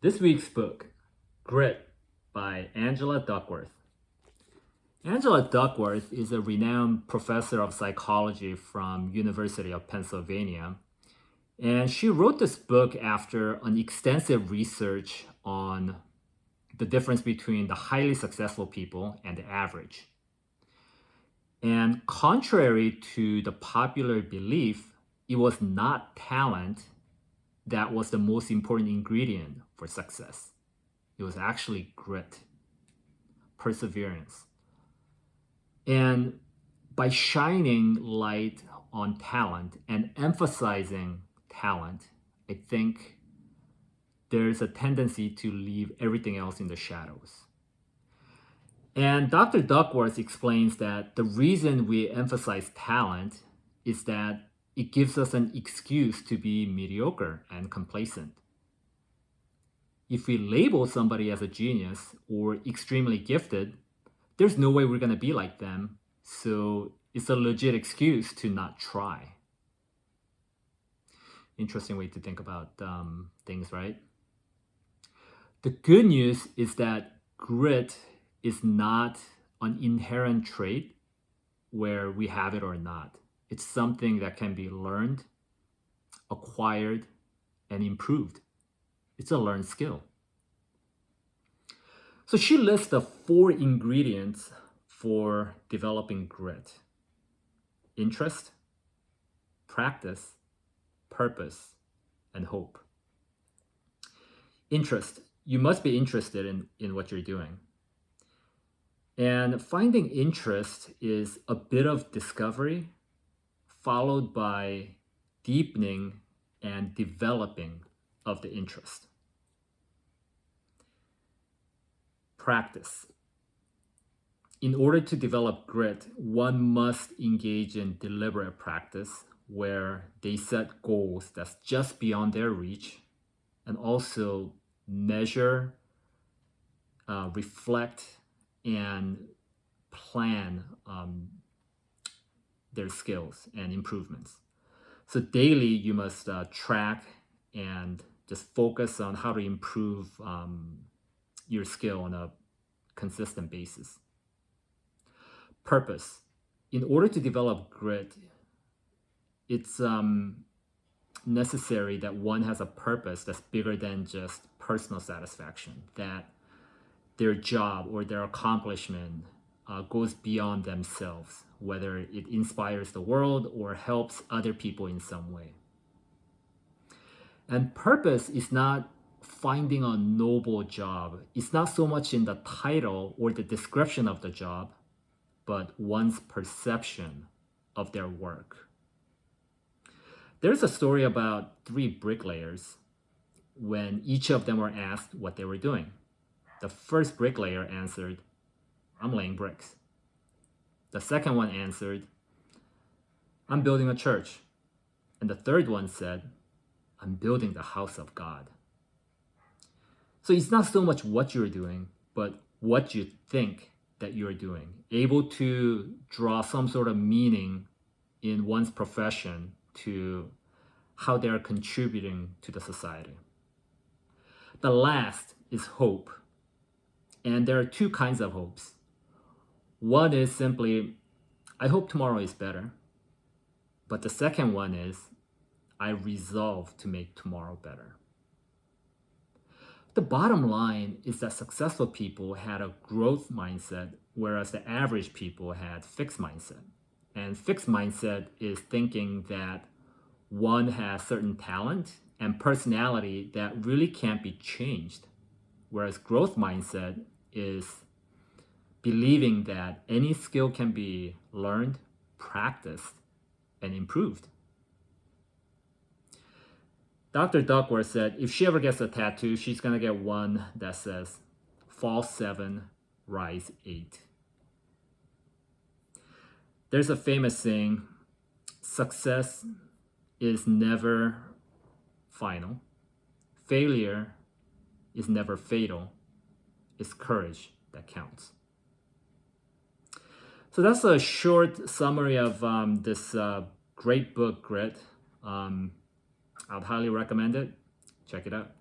This week's book, Grit by Angela Duckworth. Angela Duckworth is a renowned professor of psychology from University of Pennsylvania, and she wrote this book after an extensive research on the difference between the highly successful people and the average. And contrary to the popular belief, it was not talent that was the most important ingredient for success. It was actually grit, perseverance. And by shining light on talent and emphasizing talent, I think there's a tendency to leave everything else in the shadows. And Dr. Duckworth explains that the reason we emphasize talent is that it gives us an excuse to be mediocre and complacent. If we label somebody as a genius or extremely gifted, there's no way we're going to be like them. So it's a legit excuse to not try. Interesting way to think about things, right? The good news is that grit is not an inherent trait where we have it or not. It's something that can be learned, acquired, and improved. It's a learned skill. So she lists the 4 ingredients for developing grit: interest, practice, purpose, and hope. Interest. You must be interested in what you're doing. And finding interest is a bit of discovery followed by deepening and developing of the interest. Practice. In order to develop grit, one must engage in deliberate practice where they set goals that's just beyond their reach and also measure, reflect, and plan their skills and improvements. So daily, you must track and just focus on how to improve your skill on a consistent basis. Purpose. In order to develop grit, it's necessary that one has a purpose that's bigger than just personal satisfaction, that their job or their accomplishment goes beyond themselves, whether it inspires the world or helps other people in some way. And purpose is not finding a noble job. It's not so much in the title or the description of the job, but one's perception of their work. There's a story about 3 bricklayers when each of them were asked what they were doing. The first bricklayer answered, "I'm laying bricks." The second one answered, "I'm building a church." And the third one said, "I'm building the house of God." So it's not so much what you're doing, but what you think that you're doing. Able to draw some sort of meaning in one's profession to how they are contributing to the society. The last is hope. And there are 2 kinds of hopes. One is simply, I hope tomorrow is better. But the second one is, I resolve to make tomorrow better. The bottom line is that successful people had a growth mindset, whereas the average people had fixed mindset. And fixed mindset is thinking that one has certain talent and personality that really can't be changed. Whereas growth mindset is believing that any skill can be learned, practiced, and improved. Dr. Duckworth said if she ever gets a tattoo, she's going to get one that says, "Fall 7, rise 8." There's a famous saying, success is never final. Failure is never fatal. It's courage that counts. So that's a short summary of this great book, Grit. I'd highly recommend it. Check it out.